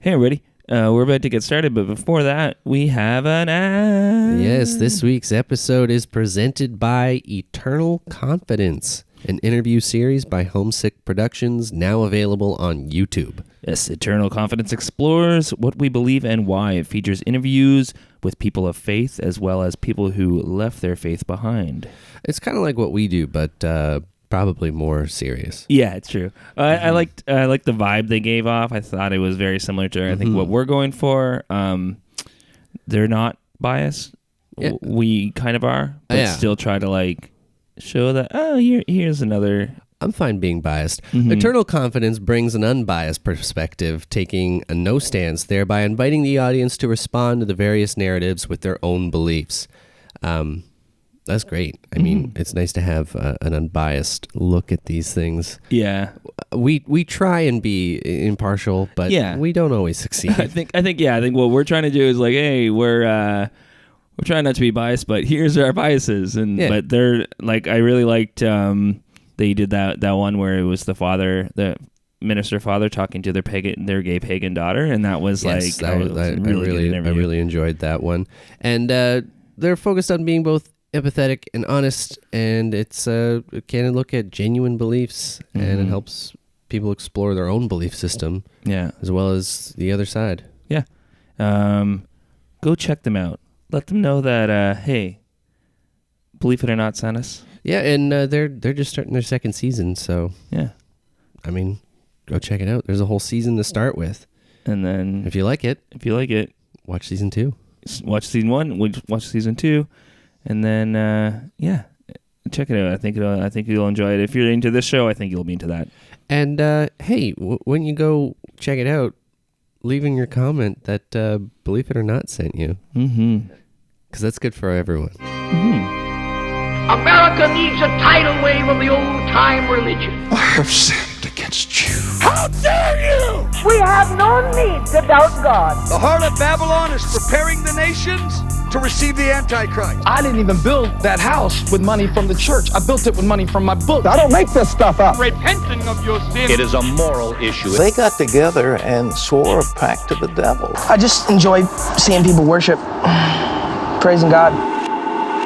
Hey, everybody. We're about to get started, but before that, we have an ad. Yes, this week's episode is presented by Eternal Confidence, an interview series by Homesick Productions, now available on YouTube. Yes, Eternal Confidence explores what we believe and why. It features interviews with people of faith as well as people who left their faith behind. It's kind of like what we do, but probably more serious. Yeah, it's true. I liked the vibe they gave off. I thought it was very similar to I think what we're going for. They're not biased. Yeah. We kind of are, but still try to show that here's another. I'm fine being biased. Eternal Confidence brings an unbiased perspective, taking a no stance, thereby inviting the audience to respond to the various narratives with their own beliefs. That's great. I mean, it's nice to have an unbiased look at these things. Yeah, we try and be impartial, but we don't always succeed. I think what we're trying to do is hey, we're trying not to be biased, but here's our biases, but they're I really liked they did that one where it was the minister father talking to their gay pagan daughter, and that was I really enjoyed that one, and they're focused on being both empathetic and honest, and it's a candid look at genuine beliefs, and it helps people explore their own belief system, as well as the other side. Go check them out. Let them know that hey, believe it or not, send us. And they're just starting their second season, so I mean, go check it out. There's a whole season to start with, and then if you like it, watch season 2. Watch season 1. Watch season 2. And then, check it out. I think you'll enjoy it. If you're into this show, I think you'll be into that. And hey, when you go check it out, leaving your comment that Believe It or Not sent you, because that's good for everyone. America needs a tidal wave of the old-time religion. I have sinned against you. How dare you! We have no need to doubt God. The harlot Babylon is preparing the nations to receive the Antichrist. I didn't even build that house with money from the church. I built it with money from my book. I don't make this stuff up. Repenting of your sin. It is a moral issue. They got together and swore a pact to the devil. I just enjoy seeing people worship, praising God.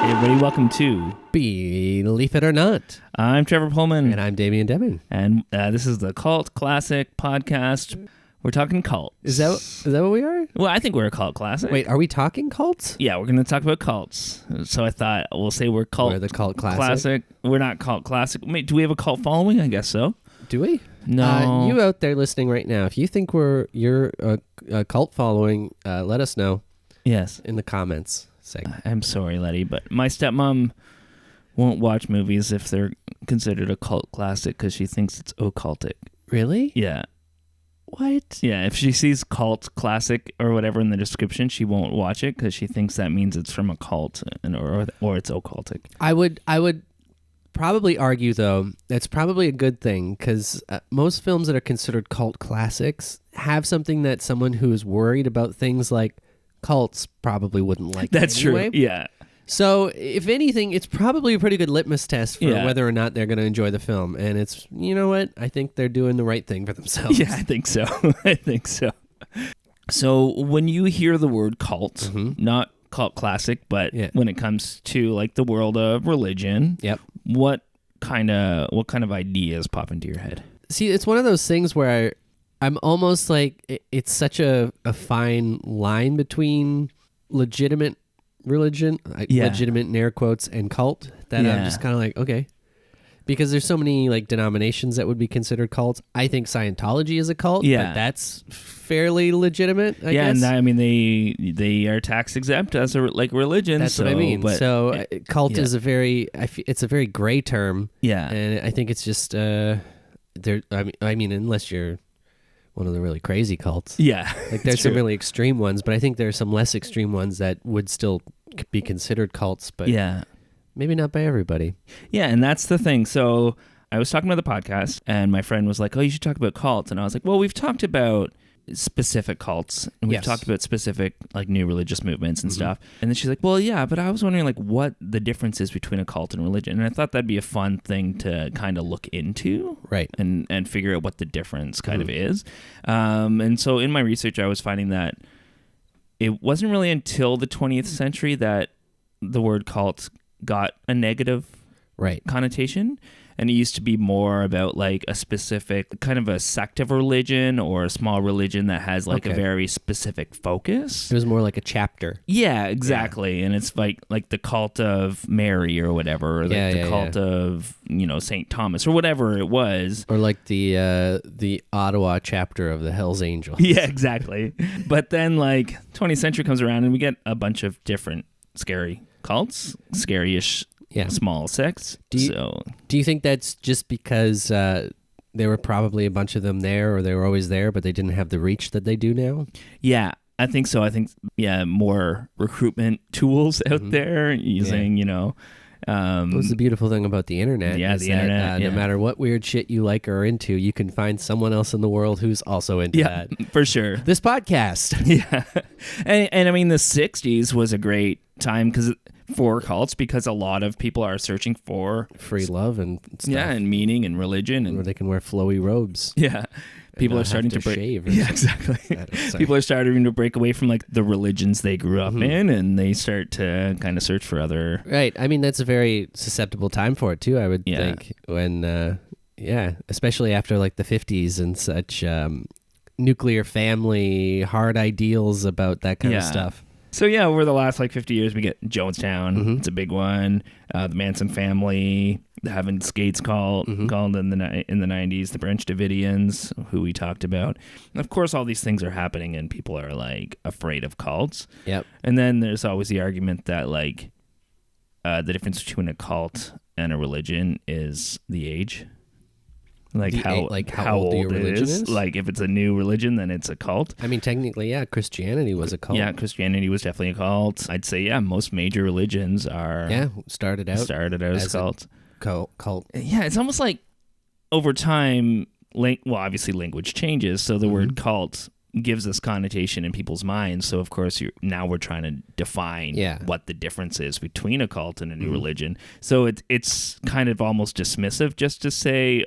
Hey everybody, welcome to Believe It or Not. I'm Trevor Poelman. And I'm Damien. And this is the Cult Classic Podcast. We're talking cults. Is that what we are? Well, I think we're a cult classic. Wait, are we talking cults? Yeah, we're going to talk about cults. So I thought we'll say we're the cult classic. We're not cult classic. Wait, do we have a cult following? I guess so. Do we? No. You out there listening right now, if you think you're a cult following, let us know. Yes. In the comments section. I'm sorry, Letty, but my stepmom won't watch movies if they're considered a cult classic because she thinks it's occultic. Really? Yeah. What? Yeah, if she sees cult classic or whatever in the description, she won't watch it because she thinks that means it's from a cult or it's occultic. I would probably argue, though, that's probably a good thing because most films that are considered cult classics have something that someone who is worried about things like cults probably wouldn't like. That's anyway. True, yeah. So, if anything, it's probably a pretty good litmus test for whether or not they're going to enjoy the film. And it's, you know what? I think they're doing the right thing for themselves. Yeah, I think so. So, when you hear the word cult, not cult classic, but when it comes to the world of religion, what kind of ideas pop into your head? See, it's one of those things where I'm almost it's such a fine line between legitimate religion, legitimate in air quotes, and cult that I'm just kind of okay, because there's so many denominations that would be considered cults. I think Scientology is a cult, but that's fairly legitimate, I guess. And I mean they are tax exempt as a religion. That's what I mean. So cult is a very gray term. Yeah, and I think it's just there. I mean, unless you're one of the really crazy cults. Yeah. There's some really extreme ones, but I think there are some less extreme ones that would still be considered cults, but maybe not by everybody. Yeah, and that's the thing. So I was talking about the podcast, and my friend was like, oh, you should talk about cults. And I was like, well, we've talked about specific cults, and we've Yes. talked about specific like new religious movements and stuff. And then she's like, well, yeah, but I was wondering like what the difference is between a cult and religion. And I thought that'd be a fun thing to kind of look into, Right. and figure out what the difference kind of is. And so in my research, I was finding that it wasn't really until the 20th century that the word cult got a negative Right. connotation. And it used to be more about like a specific kind of a sect of religion or a small religion that has like a very specific focus. It was more like a chapter. Yeah, exactly. And it's like the cult of Mary or whatever, or like the cult of, St. Thomas or whatever it was. Or like the Ottawa chapter of the Hells Angels. Yeah, exactly. But then like 20th century comes around and we get a bunch of different scary cults, scary-ish small sects. Do you think that's just because there were probably a bunch of them there, or they were always there, but they didn't have the reach that they do now? Yeah, I think so. I think more recruitment tools out there using What's the beautiful thing about the internet? Yeah, is the that, internet. No matter what weird shit you like or are into, you can find someone else in the world who's also into that. For sure. This podcast. Yeah, and I mean the 60s was a great time for cults because a lot of people are searching for free love and stuff. Yeah, and meaning and religion, and where they can wear flowy robes. Yeah, people are starting to break. Shave Yeah, exactly. People are starting to break away from like the religions they grew up in, and they start to kind of search for other. Right. I mean, that's a very susceptible time for it too. I would think when, especially after like the 50s and such, nuclear family, hard ideals about that kind of stuff. So yeah, over the last like 50 years, we get Jonestown. It's a big one. The Manson family, the Heaven's Gates called in the 90s, the Branch Davidians, who we talked about. And of course, all these things are happening, and people are like afraid of cults. Yep. And then there's always the argument that like the difference between a cult and a religion is the age. Like how old your religion is? Like if it's a new religion, then it's a cult. I mean, technically, yeah, Christianity was a cult. Yeah, Christianity was definitely a cult. I'd say, most major religions are started out as cults. Cult. Yeah, it's almost like over time, obviously language changes, so the word cult gives this connotation in people's minds. So of course, now we're trying to define what the difference is between a cult and a new religion. So it's kind of almost dismissive just to say,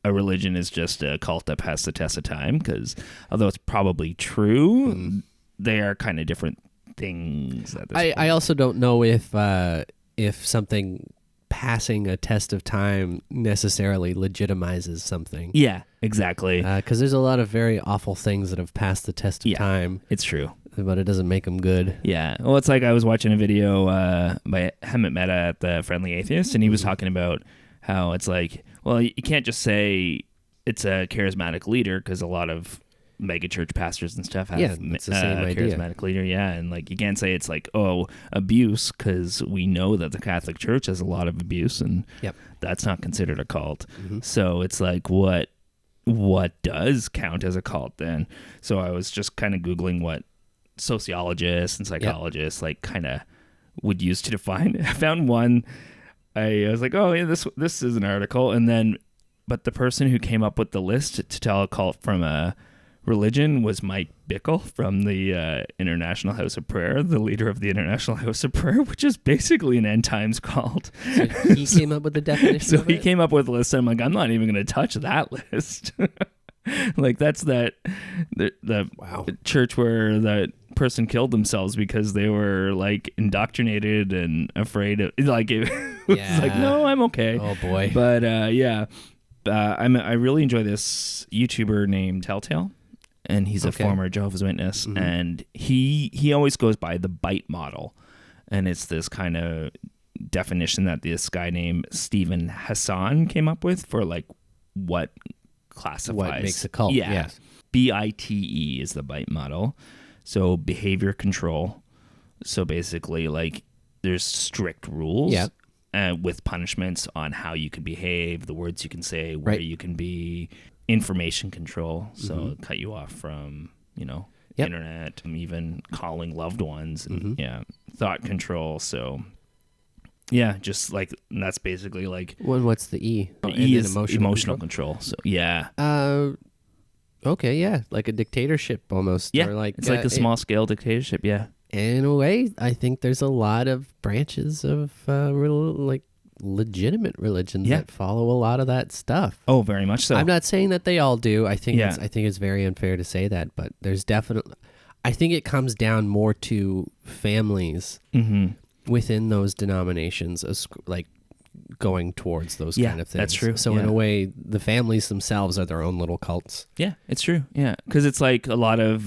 a religion is just a cult that passed the test of time, because although it's probably true, they are kind of different things at this point. I also don't know if something passing a test of time necessarily legitimizes something. Yeah, exactly. Because there's a lot of very awful things that have passed the test of time. It's true. But it doesn't make them good. Yeah. Well, it's like I was watching a video by Hemant Mehta at the Friendly Atheist, and he was talking about how it's like, well, you can't just say it's a charismatic leader, because a lot of megachurch pastors and stuff have it's the same idea. Charismatic leader, and like you can't say it's like abuse, because we know that the Catholic Church has a lot of abuse, and that's not considered a cult. So it's like what does count as a cult then? So I was just kind of Googling what sociologists and psychologists like kind of would use to define. I found one. I was like, this is an article, and then but the person who came up with the list to tell a cult from a religion was Mike Bickle from the International House of Prayer, the leader of the International House of Prayer, which is basically an end times cult. So he came up with the definition. So he came up with a list, and I'm like, I'm not even going to touch that list. Like that's the church where that person killed themselves because they were like indoctrinated and afraid of like it was like, no, I'm okay. Oh boy. But I really enjoy this YouTuber named Telltale, and he's a former Jehovah's Witness, and he always goes by the bite model, and it's this kind of definition that this guy named Stephen Hassan came up with for like what classifies what makes a cult. Yes. BITE is the bite model. So behavior control. So basically like there's strict rules with punishments on how you can behave, the words you can say, where you can be, information control. So cut you off from, internet, even calling loved ones, and thought control. So just like that's basically like what's the E? E is emotional control. So Okay, yeah, like a dictatorship almost. Yeah, or like it's like a small scale dictatorship. Yeah. In a way, I think there's a lot of branches of like legitimate religions that follow a lot of that stuff. Oh, very much so. I'm not saying that they all do. I think it's very unfair to say that, but there's definitely. I think it comes down more to families within those denominations, like going towards those kind of things. That's true. So in a way, the families themselves are their own little cults. Yeah, it's true. Yeah, because it's like a lot of,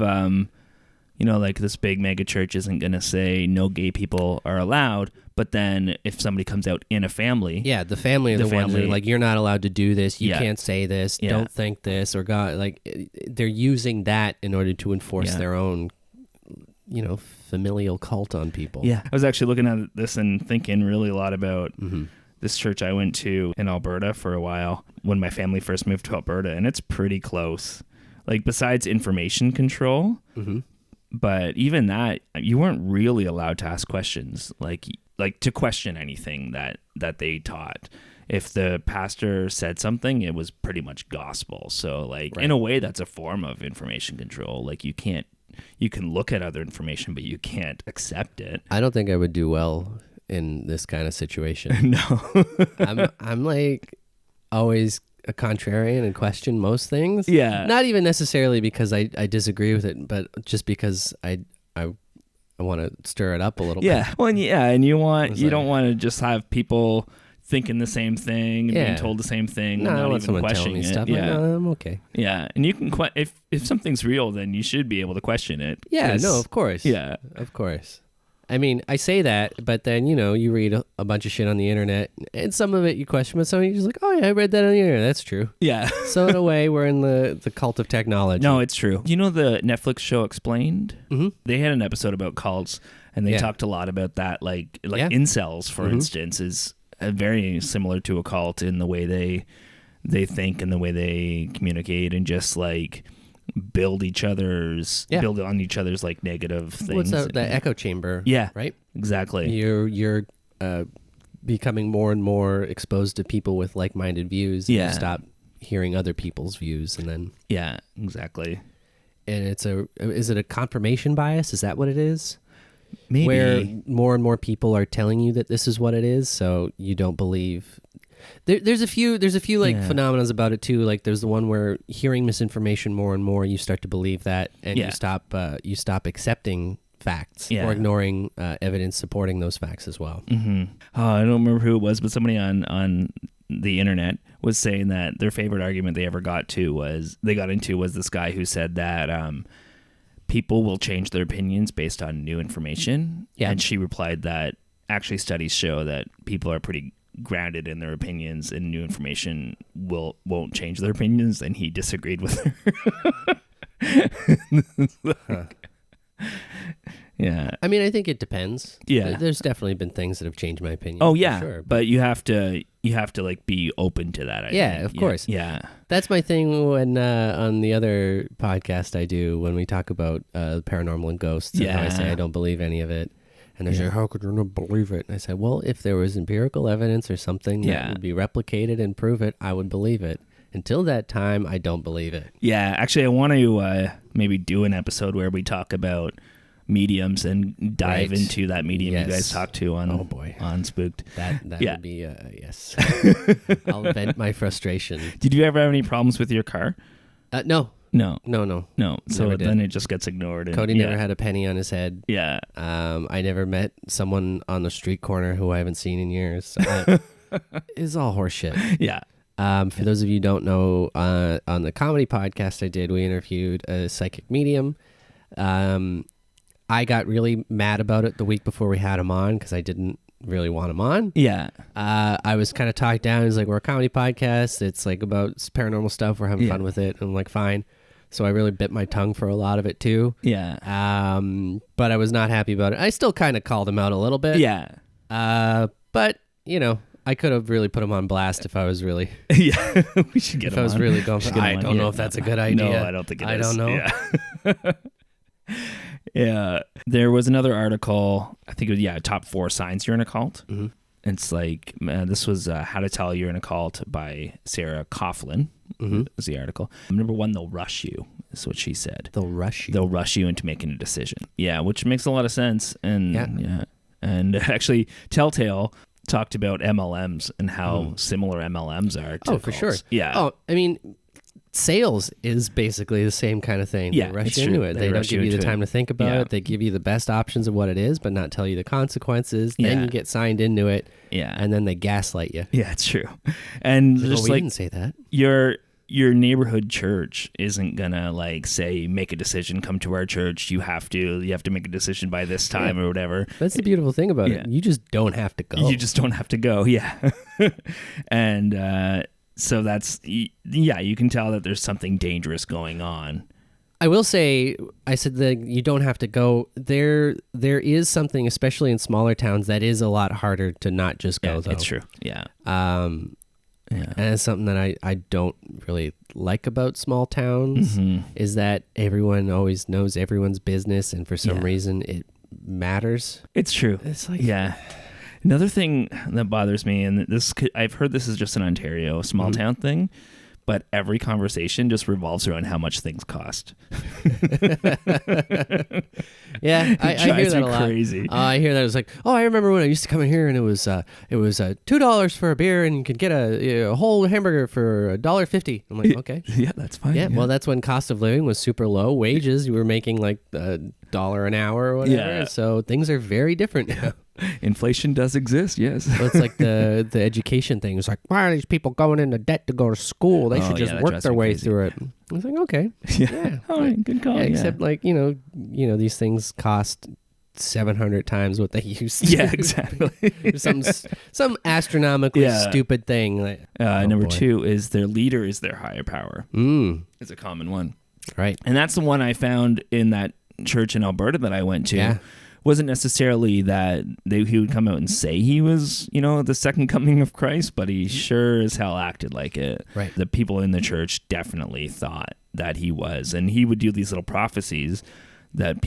like this big mega church isn't going to say no gay people are allowed, but then if somebody comes out in a family, the family are the ones who are like, you're not allowed to do this, you can't say this, don't think this, or God, like they're using that in order to enforce their own, familial cult on people. Yeah, I was actually looking at this and thinking really a lot about this church I went to in Alberta for a while when my family first moved to Alberta, and it's pretty close. Like besides information control, but even that, you weren't really allowed to ask questions, like to question anything that they taught. If the pastor said something, it was pretty much gospel. So like in a way, that's a form of information control. Like you can look at other information, but you can't accept it. I don't think I would do well in this kind of situation. No. I'm like always a contrarian and question most things. Yeah. Not even necessarily because I disagree with it, but just because I want to stir it up a little bit. Yeah. Well, and you don't want to just have people thinking the same thing and being told the same thing. No, and I not want even someone questioning telling me it. stuff. Yeah. Like, no, I'm okay. Yeah, and you can if something's real, then you should be able to question it. Yeah, no, of course. Yeah, of course. I mean, I say that, but then, you read a bunch of shit on the internet, and some of it you question, but some of you're just like, oh, yeah, I read that on the internet. That's true. Yeah. So, in a way, we're in the cult of technology. No, it's true. You know the Netflix show Explained? Mm-hmm. They had an episode about cults, and they talked a lot about that. Like incels, for instance, is very similar to a cult in the way they think and the way they communicate and just, like, build on each other's like negative things. What's the echo chamber? Yeah, right. Exactly. You're becoming more and more exposed to people with like-minded views. And you stop hearing other people's views, and then exactly. And is it a confirmation bias? Is that what it is? Maybe where more and more people are telling you that this is what it is, so you don't believe. There's a few like phenomena about it too. Like there's the one where hearing misinformation more and more, you start to believe that, and you stop accepting facts or ignoring evidence supporting those facts as well. Mm-hmm. I don't remember who it was, but somebody on the internet was saying that their favorite argument they ever got into was this guy who said that people will change their opinions based on new information. Yeah. And she replied that actually studies show that people are pretty grounded in their opinions, and new information won't change their opinions, and he disagreed with her. Yeah. I mean, I think it depends. Yeah. There's definitely been things that have changed my opinion. Oh yeah. Sure, but you have to like be open to that. I think. Of course. Yeah. That's my thing when on the other podcast I do, when we talk about paranormal and ghosts, and how I say I don't believe any of it. And they say, how could you not believe it? And I said, well, if there was empirical evidence or something that would be replicated and prove it, I would believe it. Until that time, I don't believe it. Yeah, actually, I want to maybe do an episode where we talk about mediums and dive into that medium you guys talked to on Spooked. That would be, yes. I'll vent my frustration. Did you ever have any problems with your car? No. No. Never So then did. it just gets ignored. And, Cody never had a penny on his head. Yeah. I never met someone on the street corner who I haven't seen in years. So it's all horseshit. Yeah. For those of you who don't know, on the comedy podcast I did, we interviewed a psychic medium. I got really mad about it the week before we had him on because I didn't really want him on. Yeah. I was kind of talked down. He's like, we're a comedy podcast. It's like about paranormal stuff. We're having fun with it. And I'm like, fine. So I really bit my tongue for a lot of it too. Yeah. But I was not happy about it. I still kind of called him out a little bit. Yeah. But I could have really put him on blast if I was really. Yeah. We should get him on. If I was really going for I don't know if that's a good idea. No, I don't think it is. I don't know. Yeah. Yeah. There was another article, I think it was, top 4 signs you're in a cult. Mm-hmm. It's like, this was How to Tell You're in a Cult by Sarah Coughlin. Was the article. Number 1, they'll rush you, is what she said. They'll rush you. They'll rush you into making a decision. Yeah, which makes a lot of sense. And and actually, Telltale talked about MLMs and how similar MLMs are to for cults. sure. Yeah. Oh, I mean, sales is basically the same kind of thing. Yeah, they rush it's into true. it. They They don't rush you give you the into time it. to think about Yeah. it. They give you the best options of what it is, but not tell you the consequences. Then Yeah. you get signed into it. Yeah. And then they gaslight you. Yeah, it's true. And just we like, didn't say that. your neighborhood church isn't gonna like say, make a decision, come to our church. You have to make a decision by this time or whatever. That's the beautiful thing about Yeah. it. You just don't have to go. You just don't have to go. Yeah. And so that's, you can tell that there's something dangerous going on. I will say, I said that you don't have to go. There is something, especially in smaller towns, that is a lot harder to not just go, though. It's true. Yeah. And it's something that I don't really like about small towns is that everyone always knows everyone's business, and for some reason it matters. It's true. It's like, Another thing that bothers me, and I've heard this is just an Ontario small town thing, but every conversation just revolves around how much things cost. Yeah, I hear that a lot. Crazy. I hear that. It's like, I remember when I used to come in here and it was $2 for a beer and you could get a whole hamburger for $1.50. I'm like, okay, Yeah, that's fine. yeah. Well, that's when cost of living was super low. Wages, you were making like $1 an hour or whatever. Yeah. So things are very different now. Inflation does exist, yes. So it's like the education thing. It's like, why are these people going into debt to go to school? They should just that work drives their me way crazy. through it. I was like, okay, yeah, All right, good call. yeah, Yeah, except like you know these things cost 700 times what they used to. Yeah, exactly. some astronomically Yeah. stupid thing. Like, number boy. 2 is their leader is their higher power. It's a common one. Right. And that's the one I found in that church in Alberta that I went to. Yeah. Wasn't necessarily that he would come out and say he was, the second coming of Christ, but he sure as hell acted like it. Right. The people in the church definitely thought that he was. And he would do these little prophecies that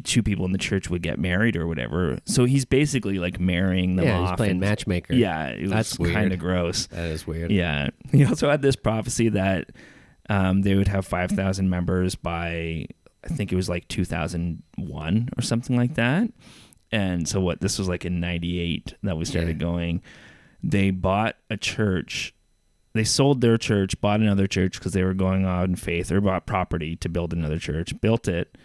two people in the church would get married or whatever. So he's basically like marrying them Yeah, off. he's playing and- matchmaker. Yeah, it was That's weird. kind of gross. That is weird. Yeah. He also had this prophecy that they would have 5,000 members by, I think it was like 2001 or something like that. And so this was like in 98 that we started going. They bought a church. They sold their church, bought another church because they were going on faith, or bought property to build another church, built it,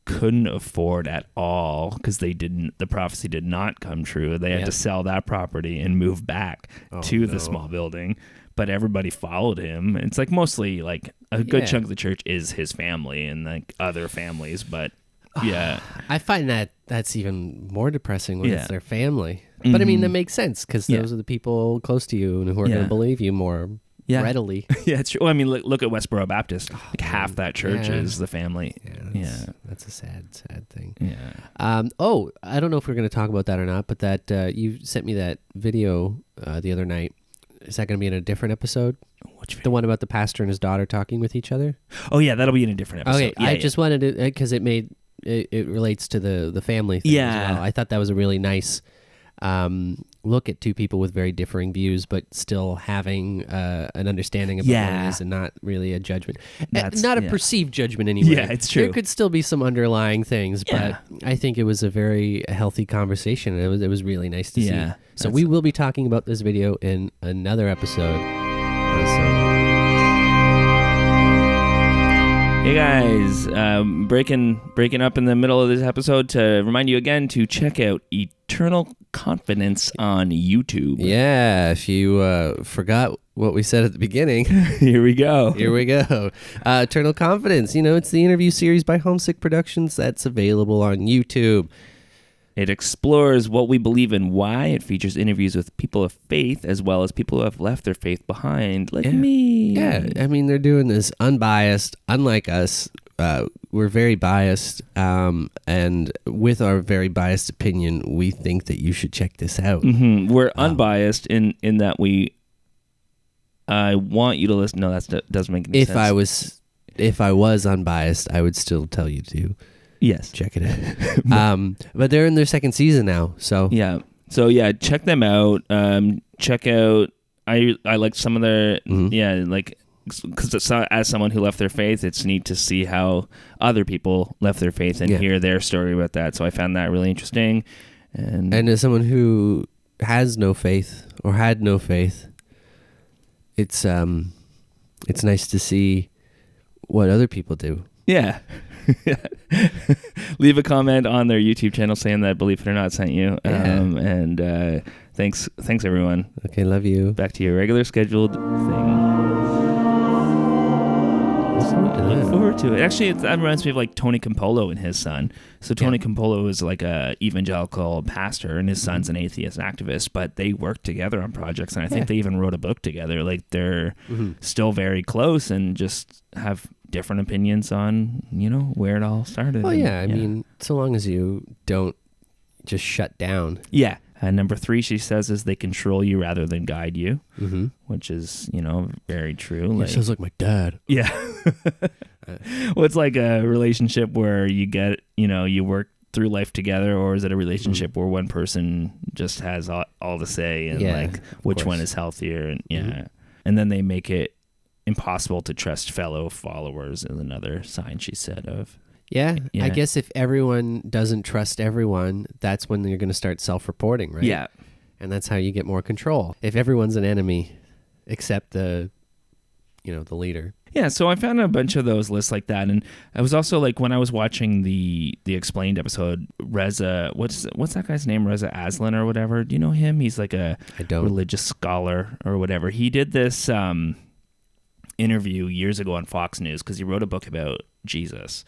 couldn't afford at all because the prophecy did not come true. They had to sell that property and move back to the small building. But everybody followed him. It's like mostly like a good chunk of the church is his family and like other families. But yeah, I find that's even more depressing when Yeah. it's their family. But I mean, that makes sense because those are the people close to you and who are going to believe you more readily. Yeah, it's true. Well, I mean, look at Westboro Baptist. Like half that church is the family. That's a sad thing. Yeah. I don't know if we're going to talk about that or not, but that you sent me that video the other night. Is that going to be in a different episode? Which The one about the pastor and his daughter talking with each other? Oh yeah, that'll be in a different episode. Okay, I just wanted to, because it relates to the family thing Yeah. as well. I thought that was a really nice look at two people with very differing views, but still having an understanding about what it is and not really a judgment. Not a perceived judgment anyway. Yeah, it's true. There could still be some underlying things, Yeah. but I think it was a very healthy conversation. It was really nice to see. So that's- we will be talking about this video in another episode. Hey guys, breaking up in the middle of this episode to remind you again to check out Eternal Confidence on YouTube. Yeah, if you forgot what we said at the beginning, Here we go. here we go. Eternal Confidence, it's the interview series by Homesick Productions that's available on YouTube. It explores what we believe and why. It features interviews with people of faith as well as people who have left their faith behind, like me. Yeah, I mean, they're doing this unbiased, unlike us. We're very biased, and with our very biased opinion, we think that you should check this out. Mm-hmm. We're unbiased in that I want you to listen. No, that doesn't make any sense. If I was unbiased, I would still tell you to Yes. check it out. But they're in their second season now, so Yeah. So yeah, check them out. Check out. I like some of their like, because as someone who left their faith, it's neat to see how other people left their faith and hear their story about that. So I found that really interesting. And as someone who has no faith or had no faith, it's nice to see what other people do. Yeah. Leave a comment on their YouTube channel saying that Believe It or Not sent you. And thanks everyone. Okay, love you. Back to your regular scheduled thing. Look forward to it. Actually, that reminds me of like Tony Campolo and his son. So Tony Campolo is like a evangelical pastor, and his son's an atheist activist. But they work together on projects, and I think they even wrote a book together. Like they're still very close, and just have different opinions on where it all started. Well, I mean, so long as you don't just shut down. Yeah. Number 3, she says, is they control you rather than guide you, which is, very true. It sounds like my dad. Yeah. Well, it's like a relationship where you get, you work through life together, or is it a relationship where one person just has all the say and like which one is healthier? And and then they make it impossible to trust fellow followers is another sign, she said, of. Yeah, I guess if everyone doesn't trust everyone, that's when you're going to start self-reporting, right? Yeah. And that's how you get more control. If everyone's an enemy except the leader. Yeah, so I found a bunch of those lists like that, and I was also like, when I was watching the Explained episode, Reza, what's that guy's name? Reza Aslan or whatever. Do you know him? He's like a religious scholar or whatever. He did this interview years ago on Fox News because he wrote a book about Jesus.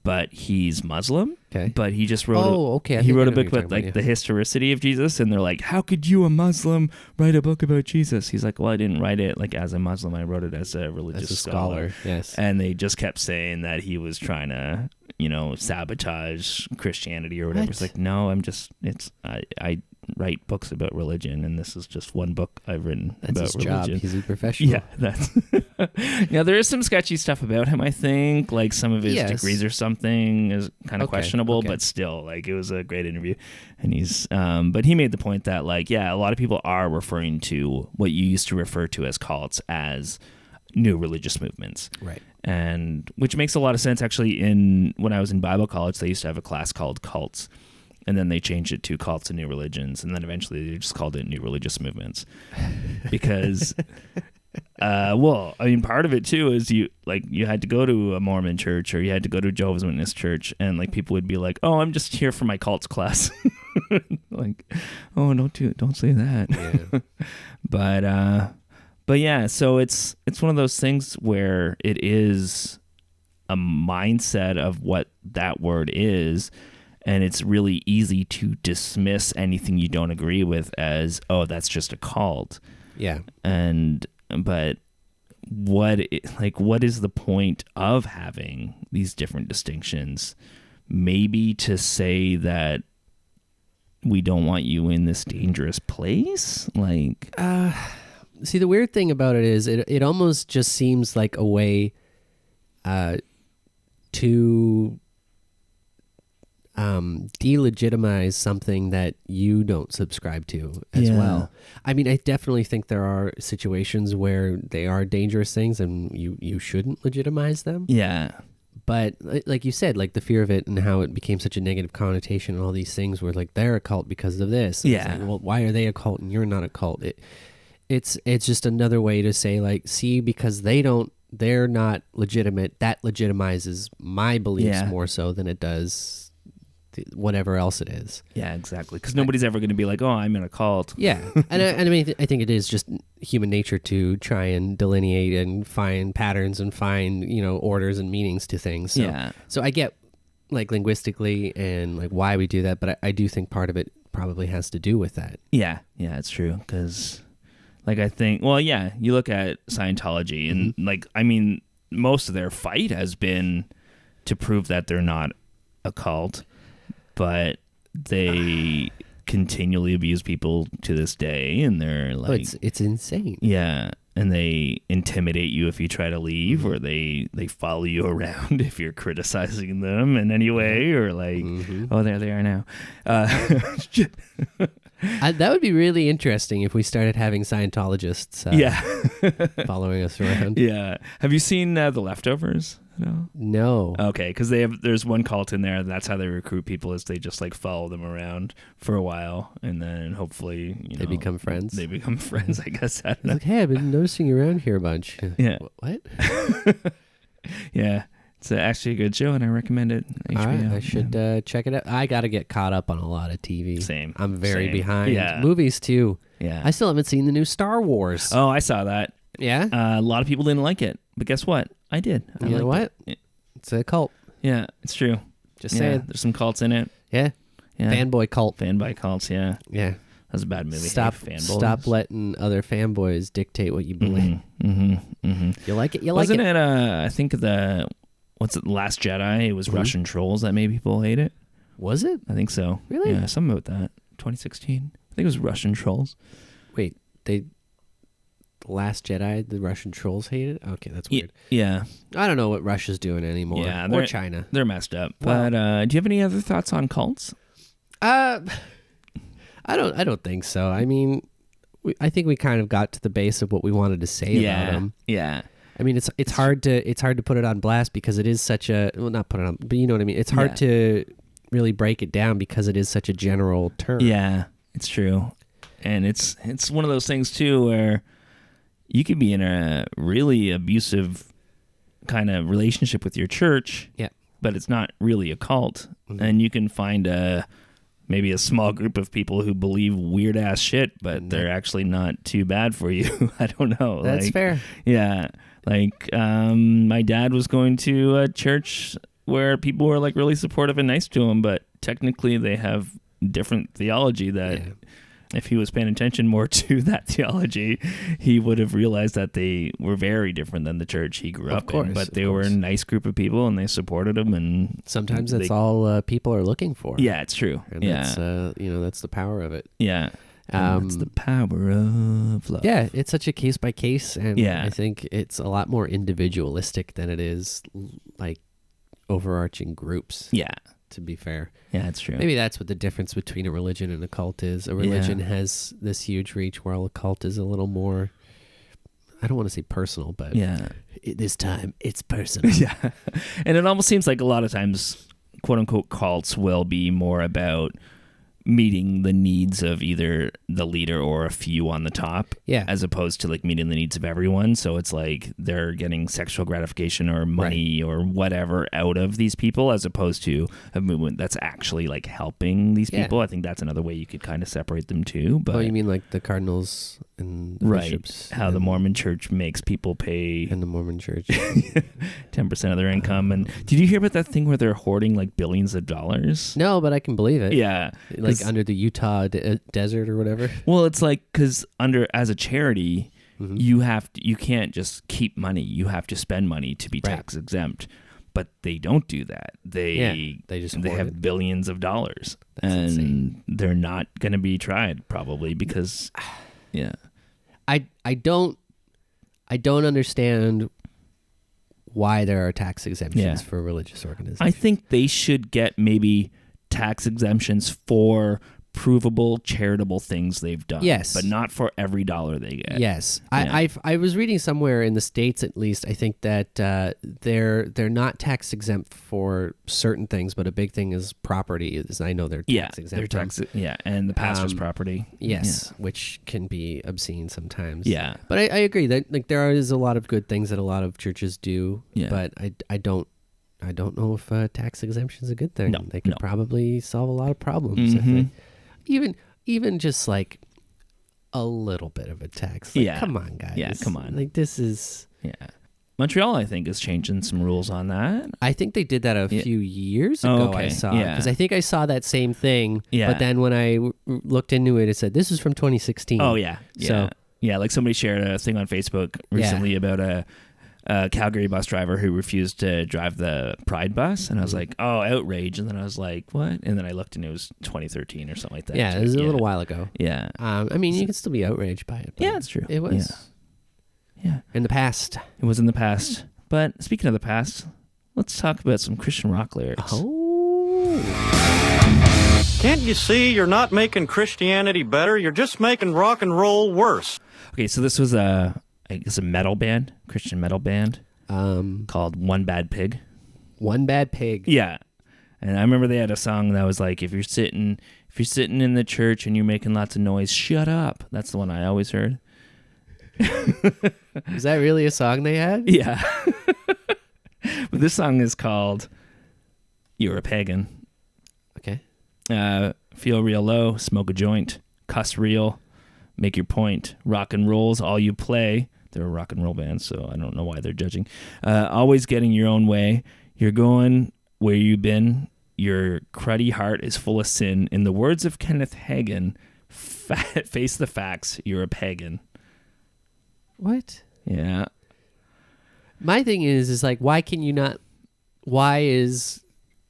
But he's Muslim. Okay. But he just wrote. He wrote a book about like the historicity of Jesus, and they're like, "How could you, a Muslim, write a book about Jesus?" He's like, "Well, I didn't write it like as a Muslim. I wrote it as a religious scholar." Yes. And they just kept saying that he was trying to, sabotage Christianity or whatever. It's like, no, I write books about religion, and this is just one book I've written about his religion. Job. He's a professional. Yeah, that's there is some sketchy stuff about him, I think, like some of his degrees or something is kind of questionable, but still, like, it was a great interview. And he's but he made the point that, like, a lot of people are referring to what you used to refer to as cults as new religious movements, right? And which makes a lot of sense. Actually, when I was in Bible college, they used to have a class called cults. And then they changed it to cults and new religions, and then eventually they just called it new religious movements, because, part of it too is you had to go to a Mormon church or you had to go to a Jehovah's Witness church, and like people would be like, "Oh, I'm just here for my cults class," like, "Oh, don't say that." Yeah. But yeah, so it's one of those things where it is a mindset of what that word is. And it's really easy to dismiss anything you don't agree with as, oh, that's just a cult. Yeah. But what is the point of having these different distinctions? Maybe to say that we don't want you in this dangerous place? Like, see, the weird thing about it is it almost just seems like a way to delegitimize something that you don't subscribe to as well. I mean, I definitely think there are situations where they are dangerous things and you shouldn't legitimize them. Yeah. But like you said, like the fear of it and how it became such a negative connotation and all these things where like they're a cult because of this. And it's like, well, why are they a cult and you're not a cult? It's just another way to say, like, see, because they're not legitimate, that legitimizes my beliefs more so than it does whatever else it is. Yeah, exactly. Because nobody's ever going to be like, "Oh, I'm in a cult." Yeah, and I mean, I think it is just human nature to try and delineate and find patterns and find orders and meanings to things. So, so I get like linguistically and like why we do that, but I do think part of it probably has to do with that. Yeah, it's true. Because like I think, you look at Scientology and like, I mean, most of their fight has been to prove that they're not a cult. But they continually abuse people to this day, and they're like, it's insane. Yeah, and they intimidate you if you try to leave, or they follow you around if you're criticizing them in any way, or like, oh, there they are now. That would be really interesting if we started having Scientologists following us around. Yeah. Have you seen The Leftovers? No. Okay, because there's one cult in there. That's how they recruit people, is they just like follow them around for a while, and then hopefully they become friends. They become friends, I guess. I don't know. Like, hey, I've been noticing you around here a bunch. Yeah. What? Yeah. It's actually a good show, and I recommend it. HBO. All right, I should check it out. I got to get caught up on a lot of TV. Same. I'm very Same. behind. Yeah. Movies, too. Yeah. I still haven't seen the new Star Wars. Oh, I saw that. Yeah? A lot of people didn't like it, but guess what? I did. You know what? It's a cult. Yeah, it's true. Just saying. There's some cults in it. Yeah. Fanboy cult. Fanboy cults, yeah. Yeah. That was a bad movie. Stop letting other fanboys dictate what you believe. You like it? Wasn't it, I think The Last Jedi? It was Russian trolls that made people hate it. Was it? I think so. Really? Yeah, something about that. 2016. I think it was Russian trolls. Wait, The Last Jedi, the Russian trolls hated? Okay, that's weird. Yeah. I don't know what Russia's doing anymore. Yeah, or China. They're messed up. But do you have any other thoughts on cults? I don't think so. I mean, I think we kind of got to the base of what we wanted to say about them. Yeah. I mean, it's hard to put it on blast because it is such a, well, not put it on, but you know what I mean. It's hard to really break it down because it is such a general term. Yeah, it's true. And it's one of those things too where you could be in a really abusive kind of relationship with your church, but it's not really a cult. And you can find maybe a small group of people who believe weird ass shit, but they're actually not too bad for you. I don't know. That's fair. Yeah. Like my dad was going to a church where people were like really supportive and nice to him, but technically they have different theology that if he was paying attention more to that theology, he would have realized that they were very different than the church he grew up in. But they were a nice group of people and they supported him. And sometimes that's all people are looking for. Yeah, it's true. And that's, that's the power of it. Yeah. It's the power of love. Yeah, it's such a case by case, and I think it's a lot more individualistic than it is like overarching groups. Yeah. To be fair. Yeah, it's true. Maybe that's what the difference between a religion and a cult is. A religion has this huge reach, while a cult is a little more, I don't want to say personal, but this time it's personal. Yeah. And it almost seems like a lot of times, quote unquote, cults will be more about meeting the needs of either the leader or a few on the top, as opposed to like meeting the needs of everyone. So it's like they're getting sexual gratification or money or whatever out of these people, as opposed to a movement that's actually like helping these people. I think that's another way you could kind of separate them too. But you mean like the cardinals and the bishops? How the Mormon Church makes people pay, and the Mormon Church 10% of their income. And did you hear about that thing where they're hoarding like billions of dollars? No, but I can believe it. Yeah, like under the Utah desert or whatever. Well, it's like because as a charity, you can't just keep money. You have to spend money to be tax exempt. But they don't do that. They have billions of dollars. That's insane. They're not going to be tried probably because I don't understand why there are tax exemptions for religious organizations. I think they should get maybe tax exemptions for provable charitable things they've done. Yes. But not for every dollar they get. Yes. I was reading somewhere in the States, at least, I think that they're not tax exempt for certain things, but a big thing is property. I know they're tax exempt. And the pastor's property. Yes, which can be obscene sometimes. Yeah. But I agree that like there is a lot of good things that a lot of churches do, but I don't know if tax exemption is a good thing. No, they could probably solve a lot of problems if they, even just like a little bit of a tax. Like, come on, guys. Yeah, come on. Like this is Montreal, I think, is changing some rules on that. I think they did that a few years ago. I saw because I think I saw that same thing. Yeah. But then when I looked into it, it said this is from 2016. Oh yeah. So like somebody shared a thing on Facebook recently about a Calgary bus driver who refused to drive the Pride bus, and I was like, oh, outrage. And then I was like, what? And then I looked and it was 2013 or something like that. Yeah, it was a little while ago. Yeah. I mean, you can still be outraged by it. Yeah, that's true. It was in the past. It was in the past. But speaking of the past, let's talk about some Christian rock lyrics. Oh Can't you see you're not making Christianity better? You're just making rock and roll worse. Okay, so this was I guess a metal band, Christian metal band, called One Bad Pig. One Bad Pig. Yeah, and I remember they had a song that was like, if you're sitting in the church and you're making lots of noise, shut up. That's the one I always heard. Is that really a song they had? Yeah. But this song is called You're a Pagan. Okay. Feel real low, smoke a joint, cuss real, make your point, rock and roll's all you play. They're a rock and roll band, so I don't know why they're judging. Always getting your own way. You're going where you've been. Your cruddy heart is full of sin. In the words of Kenneth Hagin, face the facts, you're a pagan. What? Yeah. My thing is like, why is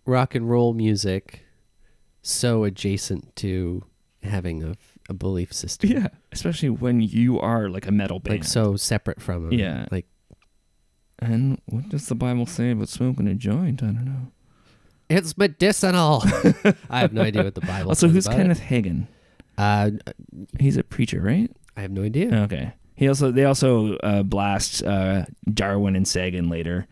rock and roll music so adjacent to having a belief system? Yeah, especially when you are like a metal band. Like so separate from it. Yeah. Like, and what does the Bible say about smoking a joint? I don't know. It's medicinal. I have no idea what the Bible says. Also, who's about Kenneth Hagin? He's a preacher, right? I have no idea. Okay. They also blast Darwin and Sagan later.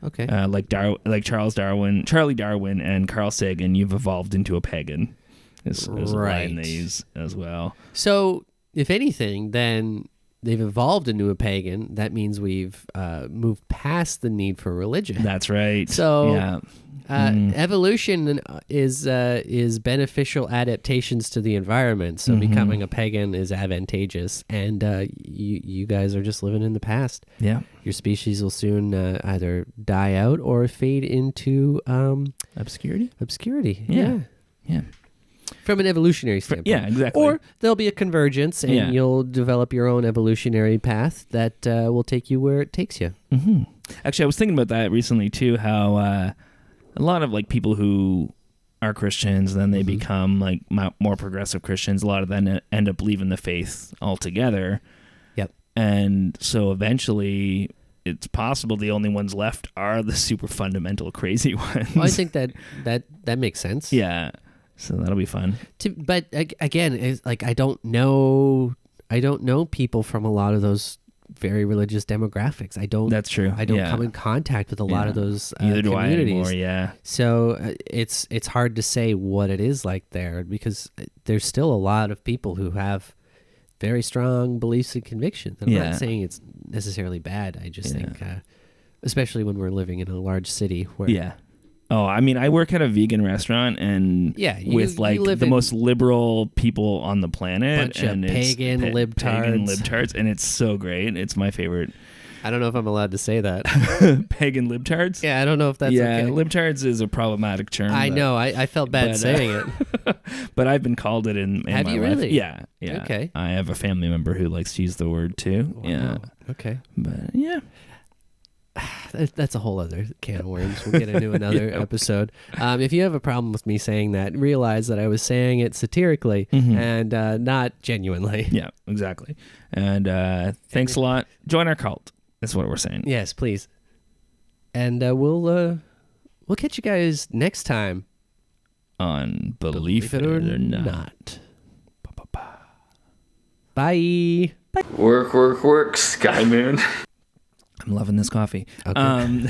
Okay. Like Charlie Darwin and Carl Sagan, you've evolved into a pagan. Is a line they use as well. So, if anything, then they've evolved into a pagan. That means we've moved past the need for religion. That's right. So, yeah. Evolution is beneficial adaptations to the environment. So becoming a pagan is advantageous, and you guys are just living in the past. Yeah, your species will soon either die out or fade into obscurity. Obscurity. Yeah. From an evolutionary standpoint. Yeah, exactly. Or there'll be a convergence, and you'll develop your own evolutionary path that will take you where it takes you. Mm-hmm. Actually, I was thinking about that recently too. How a lot of like people who are Christians, then they become like more progressive Christians. A lot of them end up leaving the faith altogether. Yep. And so eventually, it's possible the only ones left are the super fundamental crazy ones. Well, I think that makes sense. Yeah. So that'll be fun. But again, it's like I don't know people from a lot of those very religious demographics. That's true. I don't come in contact with a lot of those Neither do communities. I anymore, yeah. So it's hard to say what it is like there, because there's still a lot of people who have very strong beliefs and convictions. I'm not saying it's necessarily bad. I just think, especially when we're living in a large city where... Yeah. Oh, I mean, I work at a vegan restaurant, and with the most liberal people on the planet, bunch of pagan libtards, and it's so great. It's my favorite. I don't know if I'm allowed to say that. Pagan libtards? Yeah, I don't know if that's okay. Libtards is a problematic term. I know. I felt bad saying it. But I've been called it in my life. Have you really? Yeah. Okay. I have a family member who likes to use the word too. Wow. Yeah. Okay. But yeah. That's a whole other can of worms. We'll get into another episode. If you have a problem with me saying that, realize that I was saying it satirically and not genuinely. Yeah, exactly. And thanks a lot. Join our cult. That's what we're saying. Yes, please. And we'll catch you guys next time on Believe It or Not. Bye. Work, Sky Moon. I'm loving this coffee. Okay.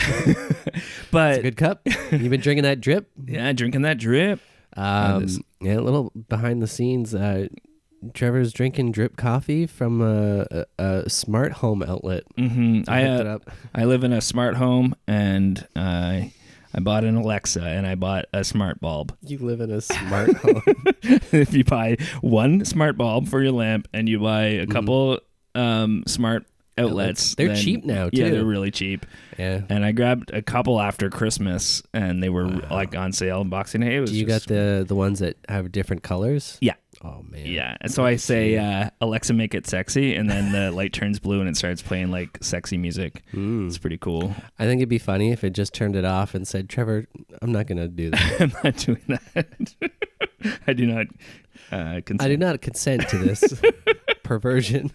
But it's a good cup. You've been drinking that drip? Yeah, drinking that drip. Yeah, a little behind the scenes. Trevor's drinking drip coffee from a smart home outlet. Mm-hmm. I live in a smart home, and I bought an Alexa, and I bought a smart bulb. You live in a smart home. If you buy one smart bulb for your lamp, and you buy a couple smart outlets, they're cheap now too. Yeah, they're really cheap. Yeah, and I grabbed a couple after Christmas, and they were like on sale in Boxing Day. You got the ones that have different colors? Yeah. Oh man. Yeah, and so I say, Alexa, make it sexy, and then the light turns blue and it starts playing like sexy music. It's pretty cool. I think it'd be funny if it just turned it off and said, "Trevor, I'm not going to do that. I'm not doing that. I do not consent. I do not consent to this perversion."